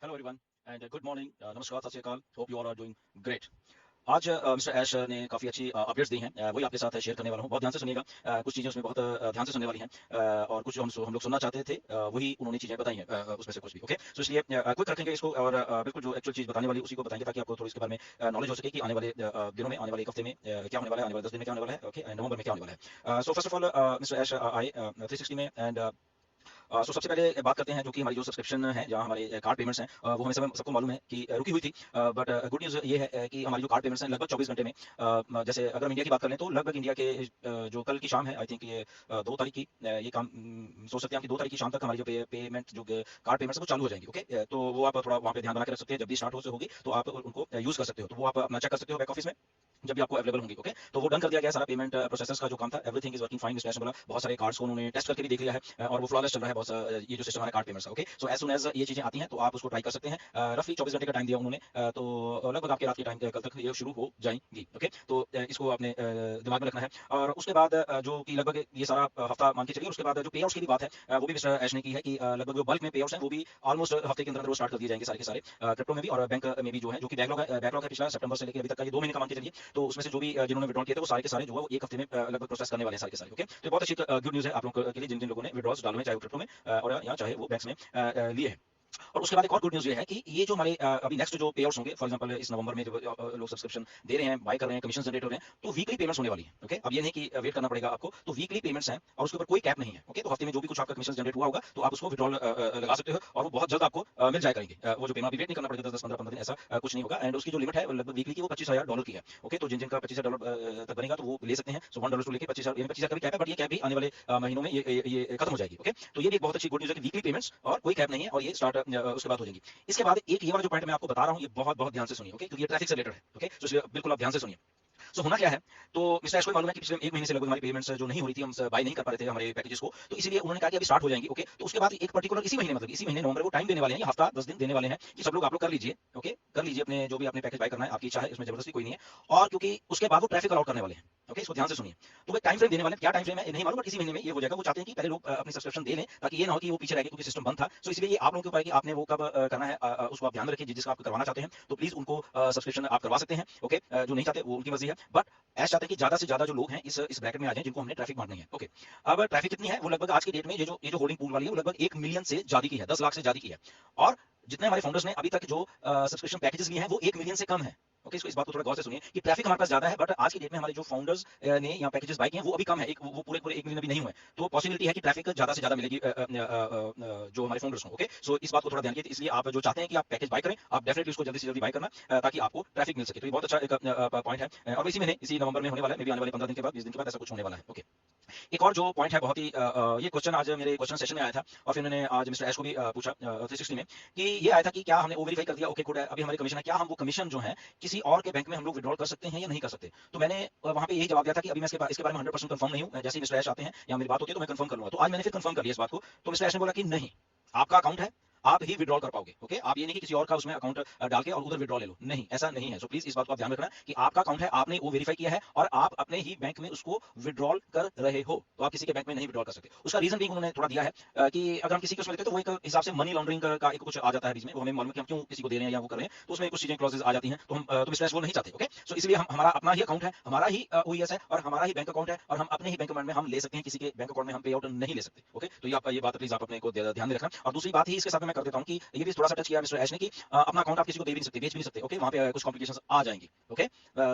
Hello everyone and good morning, नमस्कार, सत श्री अकाल, hope you all are doing great. आज मिस्टर ऐश ने काफ़ी अच्छी अपडेट्स दी हैं, वही आपके साथ शेयर करने वाला हूँ। बहुत ध्यान से सुनिएगा, कुछ चीज़ें उसमें बहुत ध्यान से सुनने वाली हैं, और कुछ जो हम लोग सुनना चाहते थे वही उन्होंने चीज़ें बताई हैं, उसमें से कुछ भी। ओके, सो इसलिए क्विक रखेंगे इसको, और बिल्कुल जो एक्चुअल चीज़ बताने वाली उसी को बताएंगे, ताकि आपको थोड़ी इसके बारे में नॉलेज हो सके कि आने वाले दिनों में, आने वाले एक हफ्ते में क्या होने वाला है, आने वाले 10 दिन में क्या होने वाला है, ओके, नवंबर में क्या होने वाला है। So first of all mister Ash आए 360 में, एंड सो सबसे पहले बात करते हैं जो कि हमारी जो सब्सक्रिप्शन है, जहाँ हमारे कार्ड पेमेंट्स हैं, वो हमें सबको मालूम है कि रुकी हुई थी, बट गुड न्यूज़ ये है कि हमारी जो कार्ड पेमेंट्स हैं लगभग 24 घंटे में, जैसे अगर हम इंडिया की बात कर लें तो लगभग इंडिया के जो कल की शाम है, आई थिंक ये 2 तारीख की, ये काम सोच सकते हैं कि 2 तारीख की शाम तक हमारी जो पेमेंट जो कार्ड पेमेंट्स है वो चालू हो जाएंगी। ओके, तो वो आप थोड़ा वहाँ पे ध्यान बना के रख सकते हैं, जब भी स्टार्ट हो से होगी तो आप उनको यूज़ कर सकते हो, तो वो आप अपना चेक कर सकते हो बैक ऑफिस में जब भी आपको अवेलेबल होंगी। ओके, तो वो डन कर दिया गया सारा पेमेंट प्रोसेसर्स का जो काम था, everything is working fine. Mister बोला बहुत सारे कार्ड्स को उन्होंने टेस्ट करके भी देख लिया है, और वो फ्लॉलेस चल रहा है बहुत ये जो सिस्टम है कार्ड पेमेंट्स का। Okay, so as soon as ये चीजें आती हैं तो आप उसको ट्राई कर सकते हैं। रफली 24 घंटे का टाइम दिया उन्होंने, तो लगभग आपके रात के टाइम कल तक ये शुरू हो जाएंगी। ओके, तो इसको आपने दिमाग में रखना है, और उसके बाद जो कि लगभग ये सारा हफ्ता मान के चलिए। उसके बाद जो पे आउट्स की भी बात है, वो भी मिस्टर ऐश ने की है कि लगभग जो बल्क में पे आउट्स हैं वो भी ऑलमोस्ट हफ्ते के अंदर वो स्टार्ट कर दिए जाएंगे सारे के सारे, क्रिप्टो में भी और बैंक में भी, जो है जो कि बैकलॉग है पिछला सितंबर से लेकर अभी तक का, ये 2 महीने का मान के चलिए। तो उसमें से जो भी जिन्होंने विड्रॉल किए थे वो सारे के सारे जो है वो एक हफ्ते में लगभग प्रोसेस करने वाले हैं सारे के सारे। ओके, तो बहुत अच्छी गुड न्यूज़ है आप लोगों के लिए, जिन जिन लोगों ने विड्रॉल्स डाले हैं, चाहे वो क्रिप्टो में और या चाहे वो बैंक्स में लिए हैं। और उसके बाद एक और गुड न्यूज़ ये है कि ये जो हमारे अभी नेक्स्ट जो पे आउट्स होंगे, फॉर एग्जांपल इस नवंबर में जो लोग सब्सक्रिप्शन दे रहे हैं, बाय कर रहे हैं, कमीशन जनरेट हो रहे हैं, तो वीकली पेमेंट्स होने वाली है। ओके, अब ये नहीं कि वेट करना पड़ेगा आपको, तो वीकली पेमेंट्स हैं और उसके ऊपर कोई कैप नहीं है। ओके, तो हफ्ते में जो भी कुछ आपका कमीशन जनरेट हुआ होगा तो आप उसको विड्रॉल लगा सकते हो, और वो बहुत जल्द आपको मिल जाया करेंगे। वो जो पेमेंट अभी वेट नहीं करना पड़ेगा 10 10 15 15 दिन, ऐसा कुछ नहीं होगा। एंड उसकी जो लिमिट है लगभग वीकली की वो $25,000 की है। ओके, तो जिन जिनका $25,000 तक बनेगा तो वो ले सकते हैं। सो $1 से लेकर 25,000, यानी 25,000 का भी कैप है, बट ये कैप भी आने वाले महीनों में ये खत्म हो जाएगी। ओके, तो ये भी एक बहुत अच्छी गुड न्यूज़ है कि वीकली पेमेंट्स और कोई कैप नहीं है, और ये स्टार्ट उसके बाद हो जाएगी। इसके बाद एक ये वाला जो पॉइंट मैं आपको बता रहा हूँ, ये बहुत बहुत ध्यान से सुनिए। ओके, क्योंकि ये ट्रैफिक से रिलेटेड है। ओके, तो इसलिए बिल्कुल आप ध्यान से सुनिए। सो होना क्या है, तो मिस्टर ऐश को मालूम है कि पिछले 1 महीने से लगभग हमारी पेमेंट्स जो नहीं हो रही थी, हम बाय नहीं कर पा रहे थे हमारे पैकेजेस को, तो इसीलिए उन्होंने कहा कि अभी स्टार्ट हो जाएंगी। ओके, तो उसके बाद एक पर्टिकुलर इसी महीने, मतलब इसी महीने नवंबर को टाइम देने वाले हैं, ये हफ्ता 10 दिन देने वाले हैं कि सब लोग आप लोग कर लीजिए। ओके, कर लीजिए अपने जो भी आपने पैकेज बाय करना है, आपकी इच्छा है, इसमें जबरदस्ती कोई नहीं है। और क्योंकि उसके बाद वो ट्रैफिक अलाउट करने वाले हैं। ओके, इसको ध्यान से सुनिए। तो वो टाइम फ्रेम देने वाले हैं, क्या टाइम फ्रेम है ये नहीं मालूम, बट इसी महीने में ये हो जाएगा। वो चाहते हैं कि पहले लोग अपनी सब्सक्रिप्शन दे लें, ताकि ये ना हो कि वो पीछे रह गए क्योंकि सिस्टम बंद था। सो इसलिए ये आप लोगों के ऊपर है कि आपने वो कब करना है, उसको आप ध्यान रखिए। जिसका आप करवाना चाहते हैं तो प्लीज उनको सब्सक्रिप्शन आप करवा सकते हैं। ओके, जो नहीं चाहते वो उनकी मर्जी है, बट ऐसा चाहते हैं कि ज्यादा से ज्यादा जो लोग हैं इस ब्रैकेट में आ जाएं जिनको हमने ट्रैफिक मारनी है। ओके, अब ट्रैफिक कितनी है, वो लगभग आज की डेट में ये जो होल्डिंग पूल वाली है वो लगभग 1 मिलियन से ज्यादा की है, 10 लाख से ज्यादा की है। और जितने हमारे फाउंडर्स ने अभी तक जो सब्सक्रिप्शन पैकेजेस लिए हैं वो 1 मिलियन से कम है। ओके, इसको इस बात को थोड़ा गौर से सुनिए कि ट्रैफिक हमारे पास ज्यादा है, बट आज की डेट में हमारे जो फाउंडर्स ने यहाँ पैकेजेस बाय किए हैं वो अभी कम है, वो पूरे पूरे 1 मिलियन अभी नहीं हुए। तो पॉसिबिलिटी है कि ट्रैफिक ज्यादा से ज्यादा मिलेगी जो हमारे फाउंडर्स को। ओके, सो इस बात को थोड़ा ध्यान रखिए। इसलिए आप जो चाहते हैं कि आप पैकेज बाय करें, आप डेफिनेटली उसको जल्दी से जल्दी बाय करना, ताकि आपको ट्रैफिक मिल सके। तो ये बहुत अच्छा एक पॉइंट है, और इसी महीने, इसी नवंबर में होने वाला है, मे बी आने वाले 15 दिन के बाद, 20 दिन के बाद ऐसा कुछ होने वाला है। ओके, एक और जो पॉइंट है बहुत ही ये क्वेश्चन आज मेरे क्वेश्चन सेशन में आया था, और फिर मैंने आज मिस्टर ऐश को भी पूछा 360 में, कि ये आया था कि क्या हमने वो वेरीफाई कर दिया, ओके गुड है, अभी हमारी कमीशन है, क्या हम वो कमीशन जो है किसी और के बैंक में हम लोग विड्रॉल कर सकते हैं या नहीं कर सकते। तो मैंने वहां पे यही जवाब दिया था कि अभी मैं इसके बारे में 100% कंफर्म नहीं हूं, जैसे ही मिस्टर ऐश आते हैं या मेरी बात होती है तो मैं कंफर्म कर लूंगा। तो आज मैंने फिर कंफर्म कर लिया इस बात को। तो मिस्टर ऐश ने बोला कि नहीं, आपका अकाउंट है, आप ही विड्रॉल कर पाओगे। ओके, आप ये नहीं कि किसी और का उसमें अकाउंट डाल के और उधर विड्रॉल ले लो, नहीं, ऐसा नहीं है। सो प्लीज इस बात को आप ध्यान रखना कि आपका अकाउंट है, आपने वो वेरीफाई किया है, और आप अपने ही बैंक में उसको विड्रॉल कर रहे हो, तो आप किसी के बैंक में नहीं विड्रॉल कर सकते। उसका रीजन भी उन्होंने थोड़ा दिया है कि अगर हम किसी को उसमें देते हैं तो वो एक हिसाब से मनी लॉन्ड्रिंग का एक कुछ आ जाता है बीच में, वो हमें मालूम है कि हम क्यों किसी को दे रहे हैं या वो कर रहे हैं, तो उसमें कुछ चीजें क्लॉजेस आ जाती हैं, तो हम तो मिस्टर वो नहीं चाहते। ओके, सो इसलिए हम हमारा अपना ही अकाउंट है, हमारा ही ओईएस है, और हमारा ही बैंक अकाउंट है, और हम अपने ही बैंक अकाउंट में हम ले सकते हैं, किसी के बैंक अकाउंट में हम पे आउट नहीं ले सकते। ओके, तो ये बात प्लीज आप अपने को ध्यान में रखना। और दूसरी बात ही इसके साथ में मैं कर देता हूँ कि ये भी थोड़ा सा टच किया मिस्टर ऐश ने कि अपना अकाउंट आप किसी को दे भी नहीं सकते, बेच भी नहीं सकते। ओके, वहां पे कुछ कॉम्प्लिकेशंस आ जाएंगी। ओके,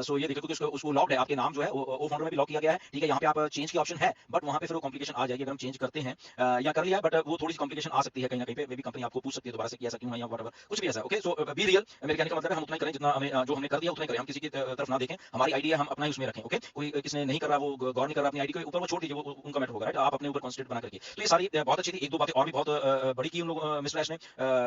सो ये देखो क्योंकि उसको लॉक्ड है, आपके नाम जो है वो फाउंडर में भी लॉक किया गया है। ठीक है, यहाँ पे आप चेंज की ऑप्शन है, बट वहां पे फिर वो कॉम्प्लिकेशन आ जाएगी अगर हम चेंज करते हैं या कर लिया, बट वो थोड़ी सी कॉम्प्लिकेशन आ सकती है कहीं ना कहीं पे, मे भी कंपनी आपको पूछ सकती है दोबारा से कि ऐसा क्यों है या व्हाटएवर, कुछ भी ऐसा। ओके, सो बी रियल, मेरे कहने का मतलब है हम उतना ही करें जितना हमें जो हमने कर दिया उतना ही करें, हम किसी की तरफ ना देखें, हमारी आईडी है हम अपना ही उसमें रखें। ओके, कोई किसने नहीं कर रहा, वो गौर नहीं कर रहा अपनी आईडी के ऊपर, वो छोड़ दीजिए, वो उनका मैटर होगा, राइट, आप अपने ऊपर कॉन्सेंट्रेट बना करके। तो ये सारी बहुत अच्छी थी। एक दो बातें और भी बहुत बड़ी की उन लोग मिस्टर ऐश ने,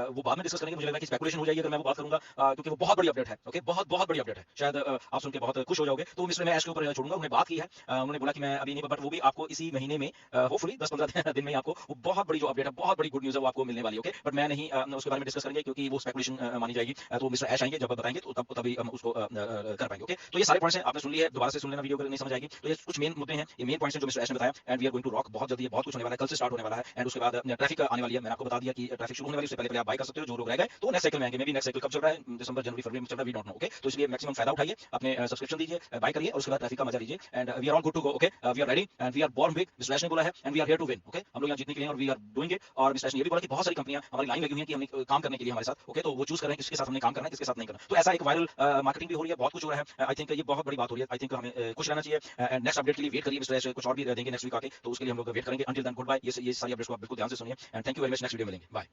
वो बाद में डिस्कस करेंगे, मुझे लगा कि स्पेकुलेशन हो जाएगी अगर मैं वो बात करूंगा, क्योंकि वो बहुत बड़ी अपडेट है। ओके, बहुत बहुत बड़ी अपडेट है, शायद आप सुन के बहुत खुश हो जाओगे। तो मिस्टर मैं ऐश के ऊपर छोड़ूंगा, उन्होंने बात की है, उन्होंने बोला कि मैं अभी नहीं, बट वो भी आपको इसी महीने में होपफुली 10-15 दिन में आपको वो बहुत बड़ी जो अपडेट है, बहुत बड़ी गुड न्यूज़ है, वो आपको मिलने वाली है। ओके, बट मैं नहीं उसके बारे में डिस्कस करेंगे क्योंकि वो स्पेकुलेशन मानी जाएगी। तो मिस्टर ऐश आएंगे, जब बताएंगे तो तभी हम उसको कर पाएंगे। ओके, तो ये सारे पॉइंट्स हैं, आपने सुन लिए, दोबारा से सुन लेना वीडियो अगर नहीं समझ आएगी। तो ये कुछ मेन मुद्दे हैं, ये मेन पॉइंट्स हैं जो मिस्टर ऐश ने बताया, and we are going to rock. बहुत जल्दी बहुत कुछ होने वाला है, कल से स्टार्ट होने वाला है, एंड उसके बाद ट्रैफिक आने वाली है। मैंने आपको बता दिया कि ट्रैफिक शुरू होने वाली उससे पहले आप बाय कर सकते हो। जो लोग रह गए तो नेक्स्ट साइकिल में आएंगे, मे बी नेक्स्ट साइकिल कब चल रहा है, दिसंबर जनवरी फरवरी में चल रहा है, वी डोंट नो। ओके, तो इसलिए मैक्सिमम फायदा उठाइए, अपने सब्सक्रिप्शन दीजिए, बाय करिए और उसके बाद ट्रैफिक का मजा लीजिए। And we are all good to go. Okay, we are ready and we are born big, mister Ash ने बोला है, and we are here to win. Okay, हम लोग यहाँ जीतने के लिए और वी आर डूइंग इट। और मिस्टर ऐश ने ये भी बोला कि बहुत सारी कंपनियां हमारी लाइन लगी हुई हैं कि हमने काम करने के लिए हमारे साथ। ओके, तो वो चूज कर रहे हैं किसके साथ हमने काम करना है, किसके साथ नहीं करना। तो ऐसा एक वायरल मार्केटिंग भी हो रही है, बहुत कुछ हो रहा है। आई थिंक ये बहुत बड़ी बात हो रही है। आई थिंक हमें खुश रहना चाहिए। एंड नेक्स्ट अपडेट के लिए वेट करिए, मिस्टर ऐश कुछ और भी देंगे नेक्स्ट वीक आके, तो उसके लिए हम लोग वेट करेंगे। Until then good bye. ये सारी अपडेट्स को आप बिल्कुल ध्यान से सुनिए and thank you very much. Next video मिलेंगे, बाय।